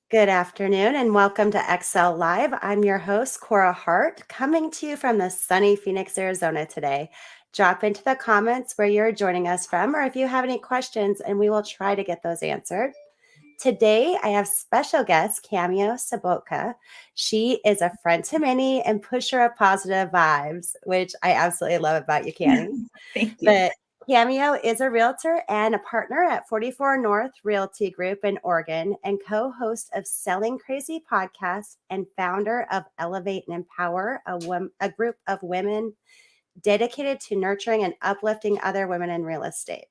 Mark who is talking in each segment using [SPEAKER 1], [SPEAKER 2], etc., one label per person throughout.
[SPEAKER 1] Good afternoon and welcome to XSell Live. I'm your host, Korah Hart, coming to you from the sunny Phoenix, Arizona today. Drop into the comments where you're joining us from, or if you have any questions, and we will try to get those answered. Today, I have special guest Cameo Sobotka. She is a friend to many and pusher of positive vibes, which I absolutely love about you, Cami.
[SPEAKER 2] Thank you.
[SPEAKER 1] But Cameo is a realtor and a partner at 44 North Realty Group in Oregon and co-host of Selling Crazy podcast and founder of Elevate and Empower, a group of women dedicated to nurturing and uplifting other women in real estate.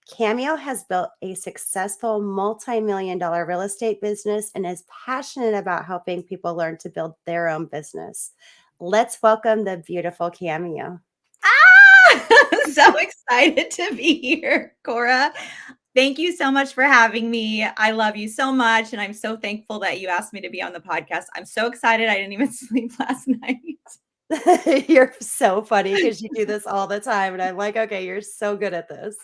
[SPEAKER 1] Cameo has built a successful multi-million dollar real estate business and is passionate about helping people learn to build their own business. Let's welcome the beautiful Cameo.
[SPEAKER 2] I'm so excited to be here, Korah. Thank you so much for having me. I love you so much. And I'm so thankful that you asked me to be on the podcast. I'm so excited. I didn't even sleep last night.
[SPEAKER 1] You're so funny because you do this all the time. And I'm like, okay, you're so good at this.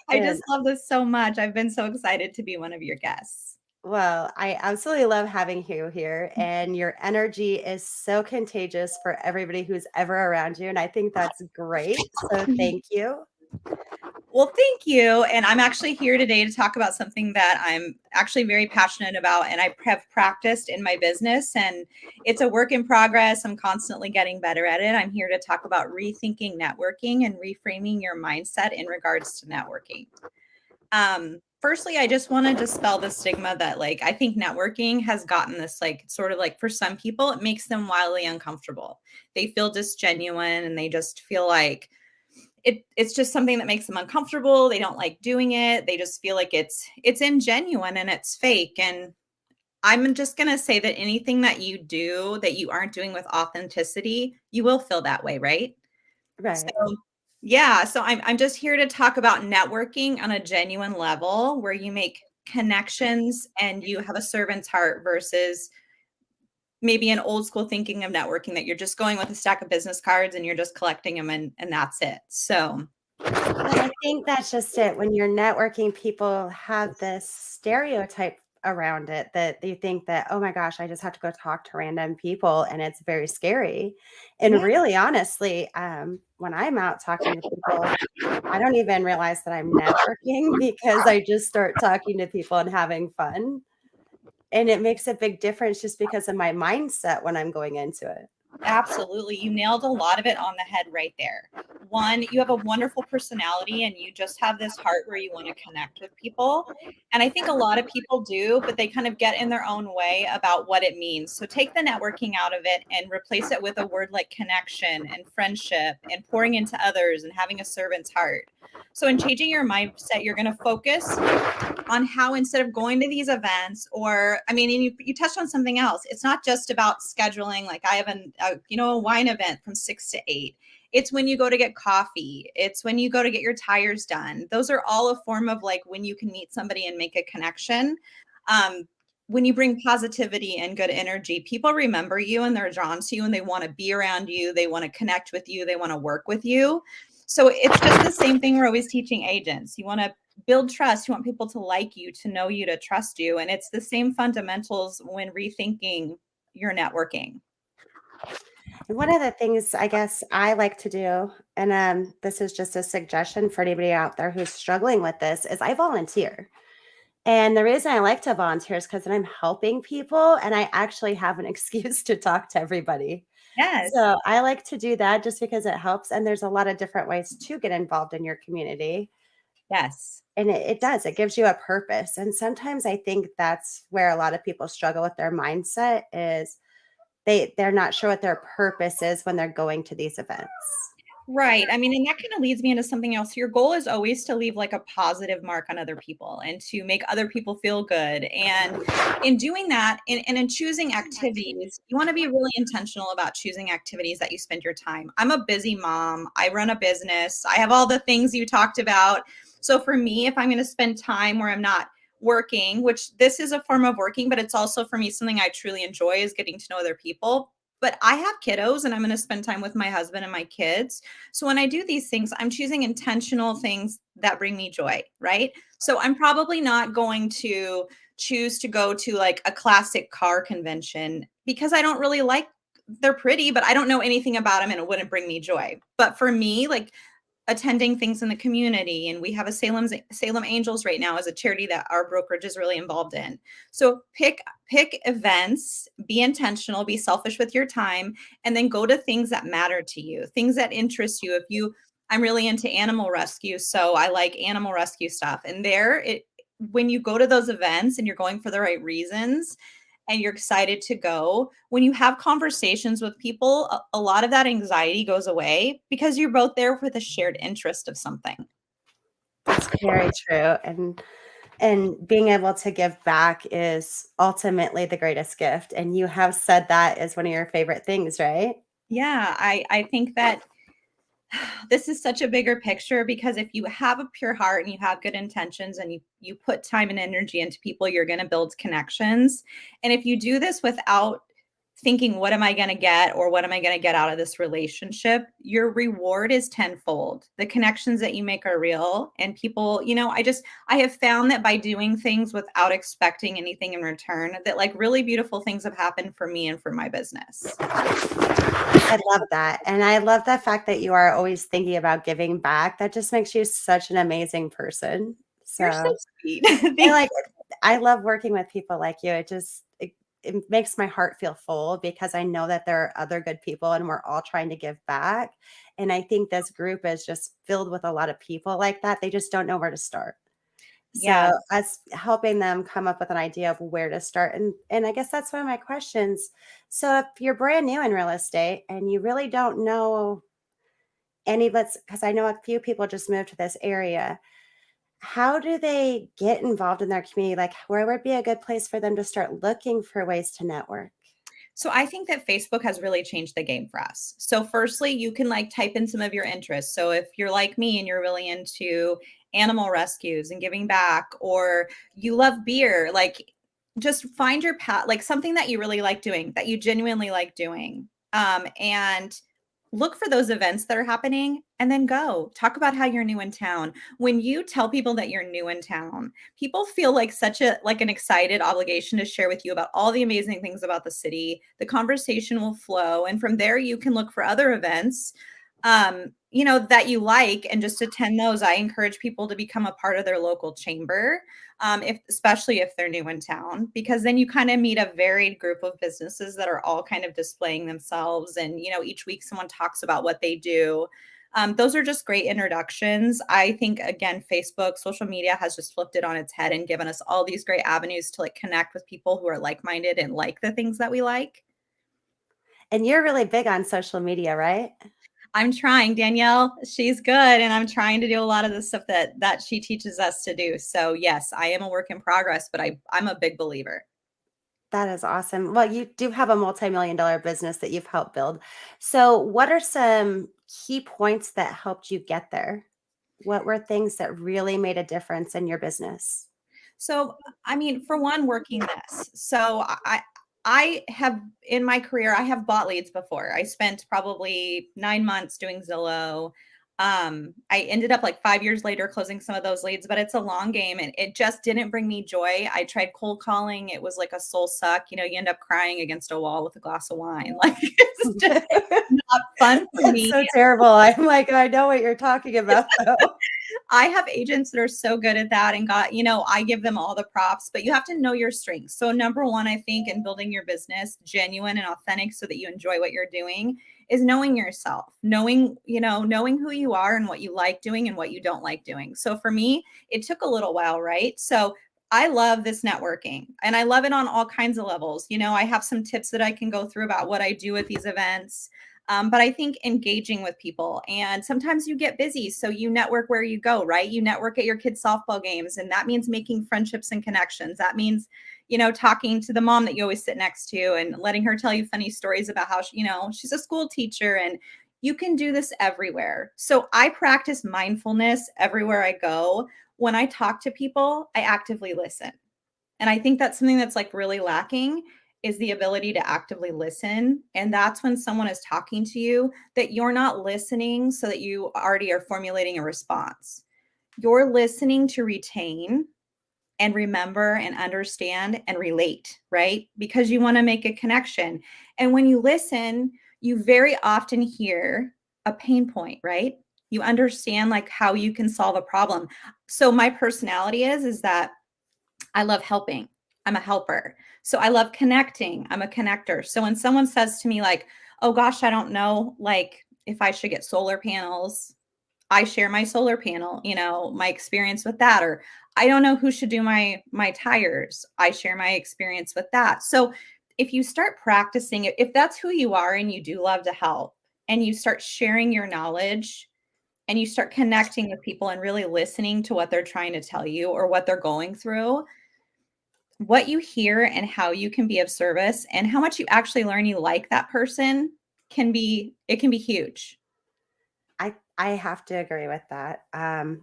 [SPEAKER 2] I
[SPEAKER 1] And
[SPEAKER 2] just love this so much. I've been so excited to be one of your guests.
[SPEAKER 1] well, I absolutely love having you here. And your energy is so contagious for everybody who's ever around you. And I think that's great. So thank you.
[SPEAKER 2] Well, thank you. And I'm actually here today to talk about something that I'm actually very passionate about and I have practiced in my business. And it's a work in progress. I'm constantly getting better at it. I'm here to talk about rethinking networking and reframing your mindset in regards to networking. Firstly, I just want to dispel the stigma that I think networking has gotten this sort of for some people, it makes them wildly uncomfortable. They feel disgenuine and they just feel like it's just something that makes them uncomfortable. They don't like doing it. They just feel like it's ingenuine and it's fake. And I'm just going to say that anything that you do that you aren't doing with authenticity, you will feel that way, right? So
[SPEAKER 1] Right.
[SPEAKER 2] yeah, so I'm just here to talk about networking on a genuine level where you make connections and you have a servant's heart versus maybe an old school thinking of networking that you're just going with a stack of business cards and you're just collecting them and that's it. So
[SPEAKER 1] And I think that's just it. When you're networking, people have this stereotype around it that they think that, oh my gosh, I just have to go talk to random people and it's very scary. And
[SPEAKER 2] yeah.
[SPEAKER 1] really, honestly, when I'm out talking to people, I don't even realize that I'm networking because I just start talking to people and having fun. And it makes a big difference just because of my mindset when I'm going into it.
[SPEAKER 2] Absolutely. You nailed a lot of it on the head right there. One, you have a wonderful personality and you just have this heart where you want to connect with people. And I think a lot of people do, but they kind of get in their own way about what it means. So take the networking out of it and replace it with a word like connection and friendship and pouring into others and having a servant's heart. So in changing your mindset, you're going to focus on how instead of going to these events or I mean and you touched on something else. It's not just about scheduling like I have a wine event from 6 to 8. It's when you go to get coffee. It's when you go to get your tires done. Those are all a form of when you can meet somebody and make a connection. When you bring positivity and good energy, people remember you and they're drawn to you and they want to be around you. They want to connect with you. They want to work with you. So it's just the same thing we're always teaching agents. You want to build trust. You want people to like you, to know you, to trust you. And it's the same fundamentals when rethinking your networking.
[SPEAKER 1] And one of the things I guess I like to do, and this is just a suggestion for anybody out there who's struggling with this, is I volunteer. And the reason I like to volunteer is because I'm helping people and I actually have an excuse to talk to everybody.
[SPEAKER 2] Yes.
[SPEAKER 1] So I like to do that just because it helps. And there's a lot of different ways to get involved in your community.
[SPEAKER 2] Yes.
[SPEAKER 1] And it does, it gives you a purpose. And sometimes I think that's where a lot of people struggle with their mindset is they're not sure what their purpose is when they're going to these events.
[SPEAKER 2] Right. I mean, and that kind of leads me into something else. Your goal is always to leave a positive mark on other people and to make other people feel good. And in doing that, and in choosing activities, you want to be really intentional about choosing activities that you spend your time. I'm a busy mom. I run a business. I have all the things you talked about. So for me, if I'm going to spend time where I'm not working, which this is a form of working, but it's also for me something I truly enjoy is getting to know other people. But I have kiddos and I'm going to spend time with my husband and my kids. So when I do these things, I'm choosing intentional things that bring me joy, right? So I'm probably not going to choose to go to like a classic car convention because I don't really like, they're pretty, but I don't know anything about them and it wouldn't bring me joy. But for me, like attending things in the community, and we have a Salem Angels right now as a charity that our brokerage is really involved in. So pick events, be intentional, be selfish with your time, and then go to things that matter to you, things that interest you. I'm really into animal rescue, so I like animal rescue stuff. And when you go to those events and you're going for the right reasons, and you're excited to go, when you have conversations with people, a lot of that anxiety goes away because you're both there with a shared interest of something.
[SPEAKER 1] That's very true. And being able to give back is ultimately the greatest gift. And you have said that is one of your favorite things, right?
[SPEAKER 2] Yeah, I think that this is such a bigger picture, because if you have a pure heart and you have good intentions and you put time and energy into people, you're going to build connections. And if you do this without thinking, what am I going to get, or what am I going to get out of this relationship, your reward is tenfold. The connections that you make are real, and people, I have found that by doing things without expecting anything in return, that like really beautiful things have happened for me and for my business.
[SPEAKER 1] I love that. And I love the fact that you are always thinking about giving back. That just makes you such an amazing person.
[SPEAKER 2] You're so
[SPEAKER 1] So
[SPEAKER 2] sweet.
[SPEAKER 1] I love working with people like you. It makes my heart feel full because I know that there are other good people and we're all trying to give back. And I think this group is just filled with a lot of people like that. They just don't know where to start.
[SPEAKER 2] Yeah.
[SPEAKER 1] So us helping them come up with an idea of where to start. And I guess that's one of my questions. So if you're brand new in real estate and you really don't know because I know a few people just moved to this area, how do they get involved in their community? Like, where would be a good place for them to start looking for ways to network?
[SPEAKER 2] So I think that Facebook has really changed the game for us. So firstly, you can like type in some of your interests. So if you're like me and you're really into animal rescues and giving back, or you love beer, like just find your path, like something that you really like doing, that you genuinely like doing. And look for those events that are happening and then go talk about how you're new in town. When you tell people that you're new in town, people feel like an excited obligation to share with you about all the amazing things about the city. The conversation will flow, and from there you can look for other events that you like and just attend those. I encourage people to become a part of their local chamber, especially if they're new in town, because then you kind of meet a varied group of businesses that are all kind of displaying themselves. And, each week someone talks about what they do. Those are just great introductions. I think, again, Facebook, social media has just flipped it on its head and given us all these great avenues to like connect with people who are like-minded and like the things that we like.
[SPEAKER 1] And you're really big on social media, right?
[SPEAKER 2] I'm trying. Danielle, she's good, and I'm trying to do a lot of the stuff that she teaches us to do. So yes, I am a work in progress, but I'm a big believer.
[SPEAKER 1] That is awesome. Well, you do have a multi-million-dollar business that you've helped build. So, what are some key points that helped you get there? What were things that really made a difference in your business?
[SPEAKER 2] So, I mean, for one, working this. So I have in my career, I have bought leads before. I spent probably 9 months doing Zillow. I ended up like 5 years later closing some of those leads, but it's a long game and it just didn't bring me joy. I tried cold calling. It was like a soul suck. You end up crying against a wall with a glass of wine. Like it's just not fun for
[SPEAKER 1] That's
[SPEAKER 2] me.
[SPEAKER 1] so terrible. I'm like, I know what you're talking about, though.
[SPEAKER 2] I have agents that are so good at that and I give them all the props, but you have to know your strengths. So number one, I think in building your business genuine and authentic so that you enjoy what you're doing is knowing yourself, knowing who you are and what you like doing and what you don't like doing. So for me, it took a little while, right? So I love this networking and I love it on all kinds of levels. I have some tips that I can go through about what I do at these events. But I think engaging with people, and sometimes you get busy. So you network where you go, right? You network at your kids' softball games. And that means making friendships and connections. That means, talking to the mom that you always sit next to and letting her tell you funny stories about how, she's a school teacher, and you can do this everywhere. So I practice mindfulness everywhere I go. When I talk to people, I actively listen. And I think that's something that's like really lacking is the ability to actively listen. And that's when someone is talking to you that you're not listening so that you already are formulating a response. You're listening to retain and remember and understand and relate, right? Because you want to make a connection. And when you listen, you very often hear a pain point, right? You understand like how you can solve a problem. So my personality is that I love helping. I'm a helper. So I love connecting. I'm a connector. So when someone says to me like, "Oh gosh, I don't know like if I should get solar panels," I share my solar panel, my experience with that, or I don't know who should do my tires. I share my experience with that. So if you start practicing it, if that's who you are and you do love to help and you start sharing your knowledge and you start connecting with people and really listening to what they're trying to tell you or what they're going through, what you hear and how you can be of service and how much you actually learn you like that person can be huge.
[SPEAKER 1] I have to agree with that.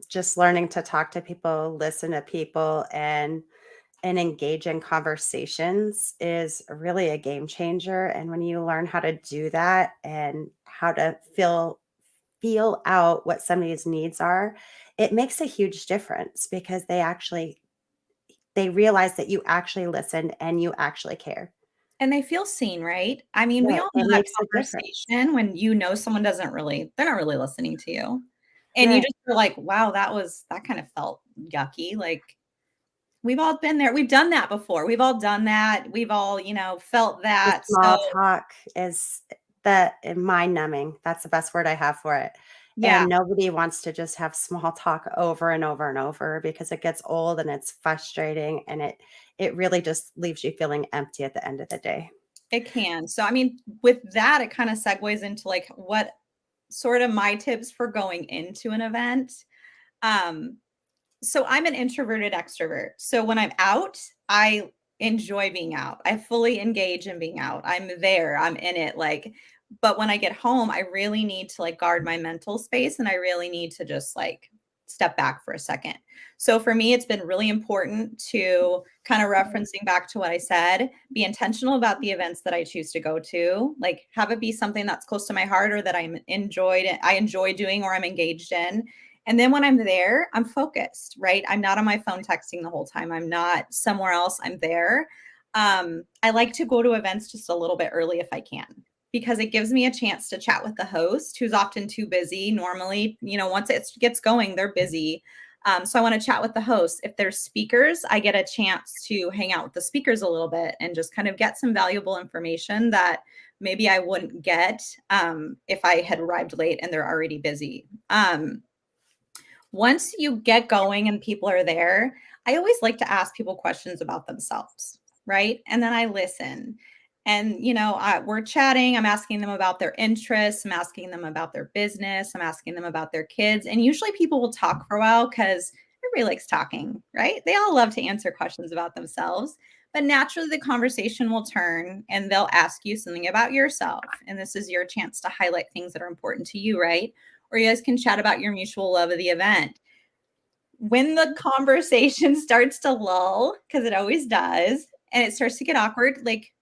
[SPEAKER 1] Just learning to talk to people, listen to people, and engage in conversations is really a game changer. And when you learn how to do that and how to feel out what somebody's needs are, it makes a huge difference because they realize that you actually listened and you actually care.
[SPEAKER 2] And they feel seen, right? I mean, we
[SPEAKER 1] Right.
[SPEAKER 2] all know
[SPEAKER 1] It
[SPEAKER 2] that
[SPEAKER 1] makes a difference.
[SPEAKER 2] conversation when someone they're not really listening to you. And you
[SPEAKER 1] Right.
[SPEAKER 2] just feel like, wow, that kind of felt yucky. Like we've all been there. We've done that before. We've all done that. We've all, felt
[SPEAKER 1] The
[SPEAKER 2] that. So
[SPEAKER 1] small talk is mind numbing. That's the best word I have for it.
[SPEAKER 2] yeah,
[SPEAKER 1] And nobody wants to just have small talk over and over and over because it gets old and it's frustrating and it really just leaves you feeling empty at the end of the day.
[SPEAKER 2] it can. So I mean, with that, it kind of segues into like what sort of my tips for going into an event. Um, so I'm an introverted extrovert. So when I'm out, I enjoy being out. I fully engage in being out. I'm there. I'm in it. Like, but when I get home, I really need to like guard my mental space and I really need to just like step back for a second. So for me, it's been really important to kind of referencing back to what I said, be intentional about the events that I choose to go to, like have it be something that's close to my heart or that I enjoy doing or I'm engaged in. And then when I'm there, I'm focused, right? I'm not on my phone texting the whole time. I'm not somewhere else. I'm there. I like to go to events just a little bit early if I can, because it gives me a chance to chat with the host who's often too busy. Normally, once it gets going, they're busy. So I want to chat with the host. If there's speakers, I get a chance to hang out with the speakers a little bit and just kind of get some valuable information that maybe I wouldn't get if I had arrived late and they're already busy. Once you get going and people are there, I always like to ask people questions about themselves, right? And then I listen. And, we're chatting. I'm asking them about their interests. I'm asking them about their business. I'm asking them about their kids. And usually people will talk for a while because everybody likes talking, right? They all love to answer questions about themselves. But naturally, the conversation will turn and they'll ask you something about yourself. And this is your chance to highlight things that are important to you, right? Or you guys can chat about your mutual love of the event. When the conversation starts to lull, because it always does, and it starts to get awkward, like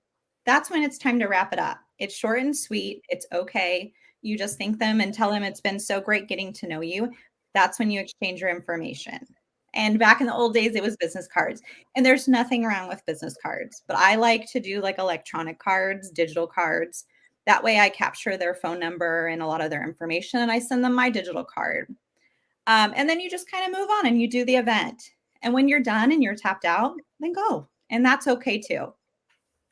[SPEAKER 2] that's when it's time to wrap it up. It's short and sweet. It's okay. You just thank them and tell them it's been so great getting to know you. That's when you exchange your information. And back in the old days, it was business cards. And there's nothing wrong with business cards, but I like to do like electronic cards, digital cards. That way I capture their phone number and a lot of their information and I send them my digital card. And then you just kind of move on and you do the event. And when you're done and you're tapped out, then go. And that's okay too.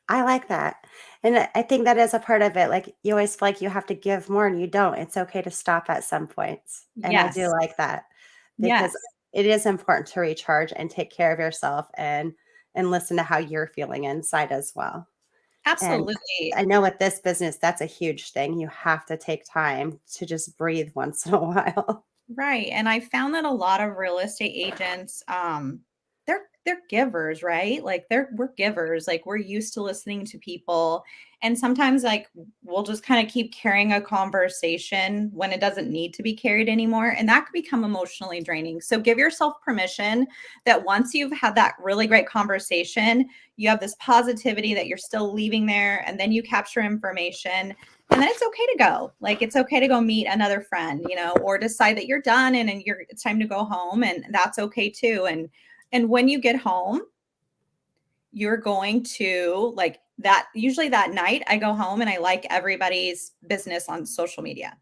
[SPEAKER 1] I like that. And I think that is a part of it. Like you always feel like you have to give more and you don't. It's okay to stop at some points. And I do
[SPEAKER 2] Yes.
[SPEAKER 1] like that because
[SPEAKER 2] Yes.
[SPEAKER 1] it is important to recharge and take care of yourself and listen to how you're feeling inside as well. And
[SPEAKER 2] Absolutely.
[SPEAKER 1] I know with this business, that's a huge thing. You have to take time to just breathe once in a while.
[SPEAKER 2] Right. And I found that a lot of real estate agents, they're givers, right? Like we're givers. Like we're used to listening to people. And sometimes like we'll just kind of keep carrying a conversation when it doesn't need to be carried anymore. And that could become emotionally draining. So give yourself permission that once you've had that really great conversation, you have this positivity that you're still leaving there, and then you capture information. And then it's okay to go. Like it's okay to go meet another friend, or decide that you're done and it's time to go home. And that's okay too. And And when you get home, you're going to like that. Usually that night I go home and I like everybody's business on social media.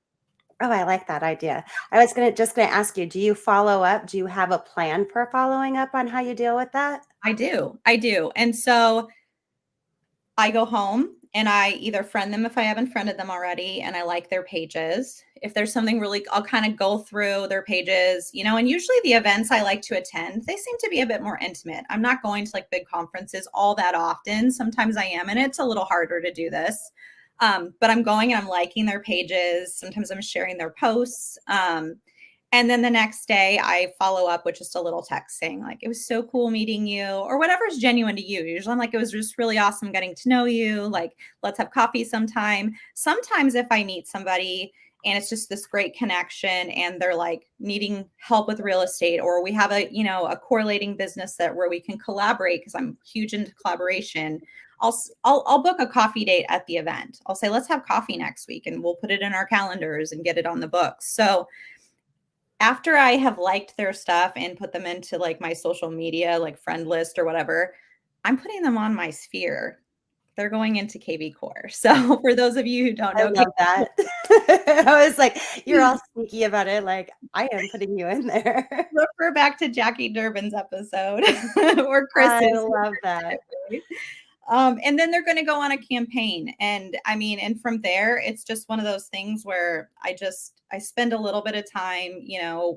[SPEAKER 1] Oh, I like that idea. I was just gonna ask you, do you follow up? Do you have a plan for following up on how you deal with that?
[SPEAKER 2] I do. I do. And so I go home and I either friend them if I haven't friended them already and I like their pages. If there's something really, I'll kind of go through their pages, and usually the events I like to attend, they seem to be a bit more intimate. I'm not going to like big conferences all that often. Sometimes I am, and it's a little harder to do this. But I'm going and I'm liking their pages. Sometimes I'm sharing their posts. And then the next day I follow up with just a little text saying like, it was so cool meeting you, or whatever is genuine to you. Usually I'm like, it was just really awesome getting to know you. Like, let's have coffee sometime. Sometimes if I meet somebody and it's just this great connection and they're like needing help with real estate, or we have a correlating business where we can collaborate, because I'm huge into collaboration. I'll book a coffee date at the event. I'll say, let's have coffee next week, and we'll put it in our calendars and get it on the books. So after I have liked their stuff and put them into like my social media, like friend list or whatever, I'm putting them on my sphere. They're going into KV Core. So for those of you who don't
[SPEAKER 1] I
[SPEAKER 2] know,
[SPEAKER 1] love that. I was like, you're all sneaky about it. Like, I am putting you in there.
[SPEAKER 2] refer back to Jackie Durbin's episode or
[SPEAKER 1] I
[SPEAKER 2] Chris's.
[SPEAKER 1] love that.
[SPEAKER 2] And then they're going to go on a campaign. And I mean, and from there, it's just one of those things where I spend a little bit of time,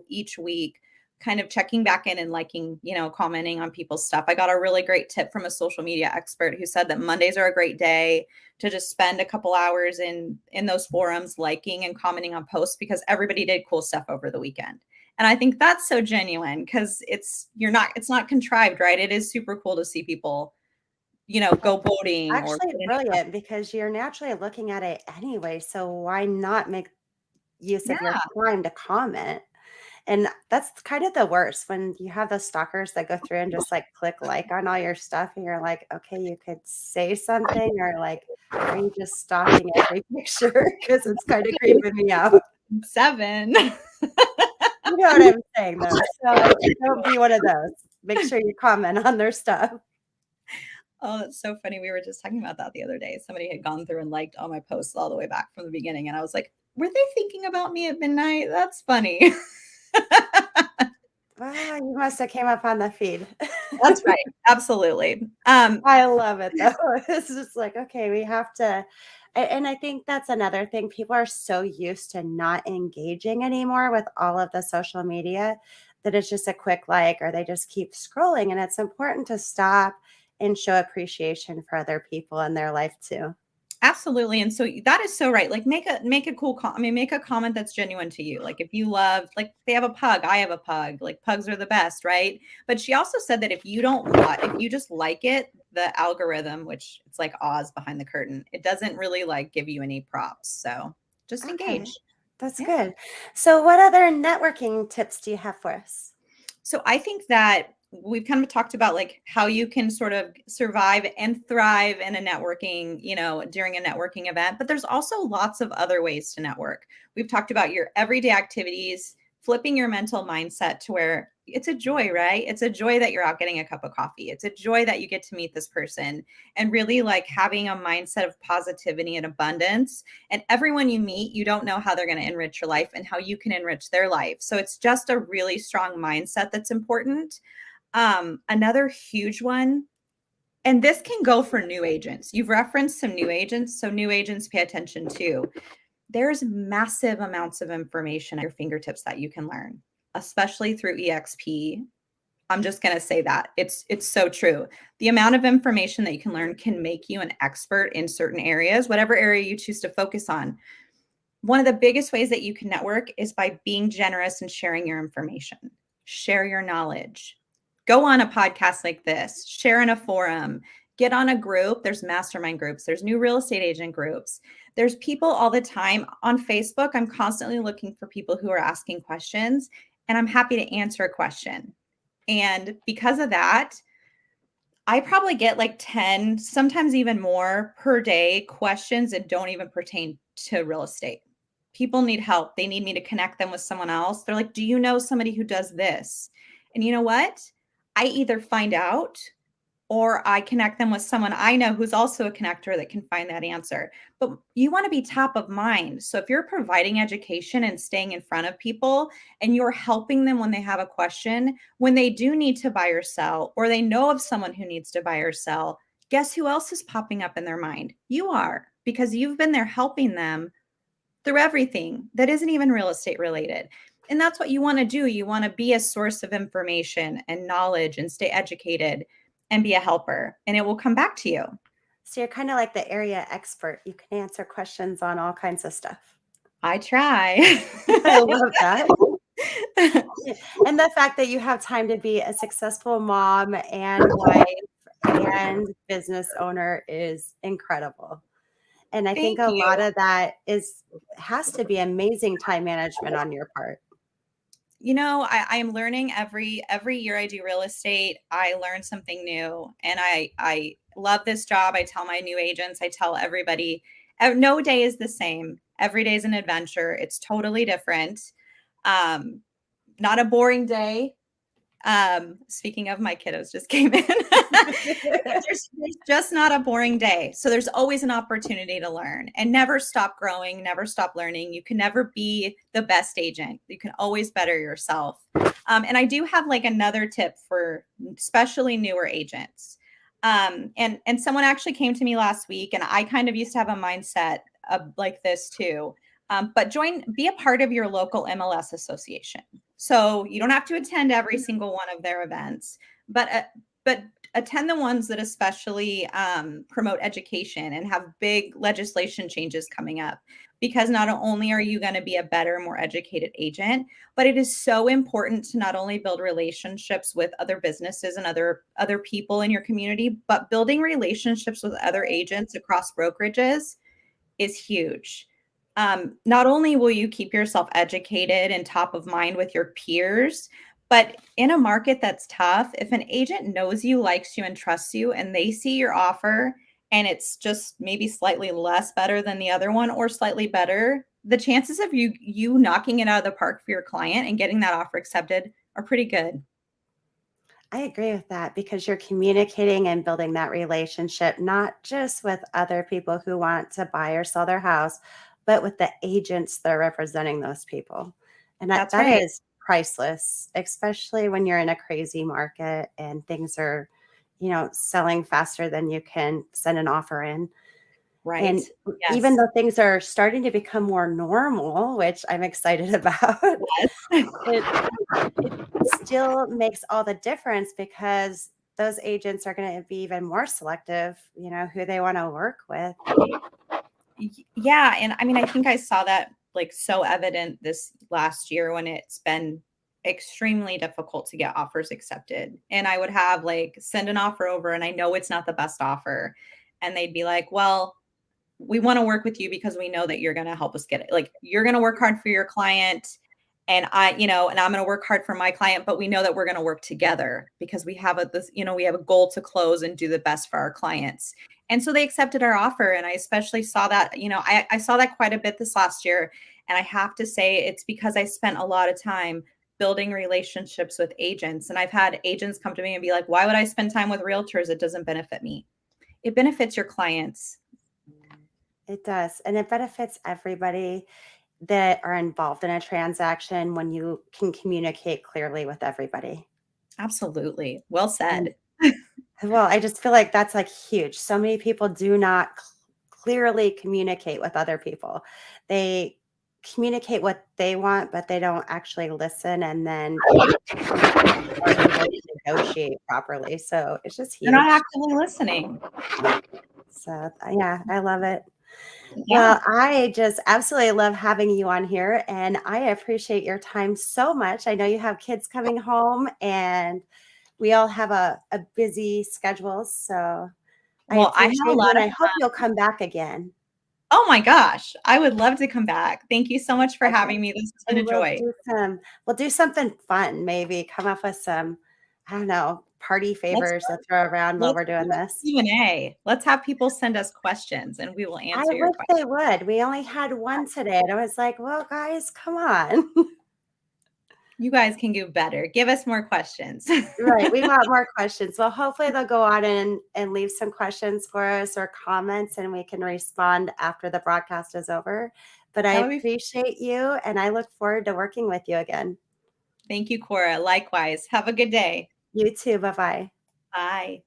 [SPEAKER 2] each week kind of checking back in and liking, commenting on people's stuff. I got a really great tip from a social media expert who said that Mondays are a great day to just spend a couple hours in those forums, liking and commenting on posts, because everybody did cool stuff over the weekend. And I think that's so genuine, because it's not contrived, right? It is super cool to see people go voting.
[SPEAKER 1] Actually brilliant, because you're naturally looking at it anyway. So why not make use of your time to comment? And that's kind of the worst, when you have those stalkers that go through and just like click like on all your stuff, and you're like, okay, you could say something, or like, are you just stalking every picture? Because it's kind of creeping me out.
[SPEAKER 2] 7.
[SPEAKER 1] You know what I'm saying, though. So don't be one of those. Make sure you comment on their stuff.
[SPEAKER 2] Oh, that's so funny. We were just talking about that the other day. Somebody had gone through and liked all my posts all the way back from the beginning. And I was like, were they thinking about me at midnight? That's funny.
[SPEAKER 1] Wow, you must have came up on the feed.
[SPEAKER 2] That's right. Absolutely.
[SPEAKER 1] I love it, though. It's just like, okay, we have to. And I think that's another thing. People are so used to not engaging anymore with all of the social media that it's just a quick like, or they just keep scrolling. And it's important to stop and show appreciation for other people in their life too.
[SPEAKER 2] Absolutely. And so that is so right. Like make a cool make a comment that's genuine to you. Like if you love, like they have a pug, I have a pug, like pugs are the best, right? But she also said that if you just like it, the algorithm, which it's like Oz behind the curtain, it doesn't really like give you any props. So just engage.
[SPEAKER 1] That's good. So what other networking tips do you have for us?
[SPEAKER 2] So I think that we've kind of talked about like how you can sort of survive and thrive in a networking, during a networking event, but there's also lots of other ways to network. We've talked about your everyday activities, flipping your mental mindset to where it's a joy, right? It's a joy that you're out getting a cup of coffee. It's a joy that you get to meet this person, and really like having a mindset of positivity and abundance. And everyone you meet, you don't know how they're going to enrich your life and how you can enrich their life. So it's just a really strong mindset that's important. Another huge one, and this can go for new agents. You've referenced some new agents, so new agents pay attention too. There's massive amounts of information at your fingertips that you can learn, especially through EXP. I'm just going to say that it's so true. The amount of information that you can learn can make you an expert in certain areas, whatever area you choose to focus on. One of the biggest ways that you can network is by being generous and sharing your information. Share your knowledge. Go on a podcast like this, share in a forum, get on a group. There's mastermind groups. There's new real estate agent groups. There's people all the time on Facebook. I'm constantly looking for people who are asking questions, and I'm happy to answer a question. And because of that, I probably get like 10, sometimes even more per day questions that don't even pertain to real estate. People need help. They need me to connect them with someone else. They're like, do you know somebody who does this? And you know what? I either find out or I connect them with someone I know who's also a connector that can find that answer. But you want to be top of mind. So if you're providing education and staying in front of people and you're helping them when they have a question, when they do need to buy or sell, or they know of someone who needs to buy or sell, guess who else is popping up in their mind? You are, because you've been there helping them through everything that isn't even real estate related. And that's what you want to do. You want to be a source of information and knowledge and stay educated and be a helper, and it will come back to you.
[SPEAKER 1] So you're kind of like the area expert. You can answer questions on all kinds of stuff.
[SPEAKER 2] I try.
[SPEAKER 1] I love that. And the fact that you have time to be a successful mom and wife and business owner is incredible. And I think
[SPEAKER 2] Thank
[SPEAKER 1] a lot
[SPEAKER 2] you.
[SPEAKER 1] of that has to be amazing time management on your part.
[SPEAKER 2] You know, I am learning every year I do real estate. I learn something new, and I love this job. I tell my new agents, I tell everybody, no day is the same. Every day is an adventure. It's totally different. Not a boring day. Speaking of, my kiddos just came in. there's just not a boring day. So there's always an opportunity to learn, and never stop growing, never stop learning. You can never be the best agent. You can always better yourself. And I do have like another tip for especially newer agents. And someone actually came to me last week, and I kind of used to have a mindset of like this too. But be a part of your local MLS association. So you don't have to attend every single one of their events, but attend the ones that especially promote education and have big legislation changes coming up. Because not only are you going to be a better, more educated agent, but it is so important to not only build relationships with other businesses and other people in your community, but building relationships with other agents across brokerages is huge. Not only will you keep yourself educated and top of mind with your peers, but in a market that's tough, if an agent knows you, likes you, and trusts you, and they see your offer and it's just maybe slightly less better than the other one or slightly better, the chances of you knocking it out of the park for your client and getting that offer accepted are pretty good.
[SPEAKER 1] I agree with that, because you're communicating and building that relationship, not just with other people who want to buy or sell their house, but with the agents that are representing those people. And
[SPEAKER 2] That's
[SPEAKER 1] that
[SPEAKER 2] right.
[SPEAKER 1] is priceless, especially when you're in a crazy market and things are, selling faster than you can send an offer in.
[SPEAKER 2] Right.
[SPEAKER 1] And even
[SPEAKER 2] Yes.
[SPEAKER 1] though things are starting to become more normal, which I'm excited about,
[SPEAKER 2] Yes.
[SPEAKER 1] it still makes all the difference, because those agents are going to be even more selective, who they want to work with.
[SPEAKER 2] Yeah. And I mean, I think I saw that like so evident this last year when it's been extremely difficult to get offers accepted. And I would have like send an offer over, and I know it's not the best offer. And they'd be like, well, we want to work with you because we know that you're going to help us get it. Like, you're going to work hard for your client, and and I'm going to work hard for my client, but we know that we're going to work together because we have we have a goal to close and do the best for our clients. And so they accepted our offer. And I especially saw that, I saw that quite a bit this last year. And I have to say it's because I spent a lot of time building relationships with agents. And I've had agents come to me and be like, why would I spend time with realtors? It doesn't benefit me. It benefits your clients.
[SPEAKER 1] It does. And it benefits everybody that are involved in a transaction when you can communicate clearly with everybody.
[SPEAKER 2] Absolutely. Well
[SPEAKER 1] And
[SPEAKER 2] said.
[SPEAKER 1] well, I just feel like that's like huge. So many people do not clearly communicate with other people. They communicate what they want, but they don't actually listen, and then are able to negotiate properly. So it's just
[SPEAKER 2] They're not
[SPEAKER 1] huge.
[SPEAKER 2] actively listening.
[SPEAKER 1] So yeah, I love it.
[SPEAKER 2] Yeah.
[SPEAKER 1] Well, I just absolutely love having you on here, and I appreciate your time so much. I know you have kids coming home, and we all have a busy schedule. So I
[SPEAKER 2] Well, I had a
[SPEAKER 1] appreciate you,
[SPEAKER 2] lot
[SPEAKER 1] and
[SPEAKER 2] of
[SPEAKER 1] I hope you'll come back again.
[SPEAKER 2] Oh my gosh, I would love to come back. Thank you so much for
[SPEAKER 1] Okay.
[SPEAKER 2] having me. This has been a
[SPEAKER 1] And
[SPEAKER 2] joy.
[SPEAKER 1] we'll do something fun, maybe come up with some, I don't know, party
[SPEAKER 2] Let's
[SPEAKER 1] favors to throw around while
[SPEAKER 2] let's
[SPEAKER 1] we're
[SPEAKER 2] do
[SPEAKER 1] doing
[SPEAKER 2] a
[SPEAKER 1] this.
[SPEAKER 2] Q&A. Let's have people send us questions and we will
[SPEAKER 1] I
[SPEAKER 2] answer your
[SPEAKER 1] wish
[SPEAKER 2] questions.
[SPEAKER 1] they would. We only had one today, and I was like, well, guys, come on.
[SPEAKER 2] You guys can do better. Give us more questions.
[SPEAKER 1] Right. We want more questions. Well, hopefully they'll go on and leave some questions for us or comments, and we can respond after the broadcast is over. But I
[SPEAKER 2] That would be.
[SPEAKER 1] appreciate you, and I look forward to working with you again.
[SPEAKER 2] Thank you, Korah. Likewise. Have a good day.
[SPEAKER 1] You too. Bye-bye.
[SPEAKER 2] Bye.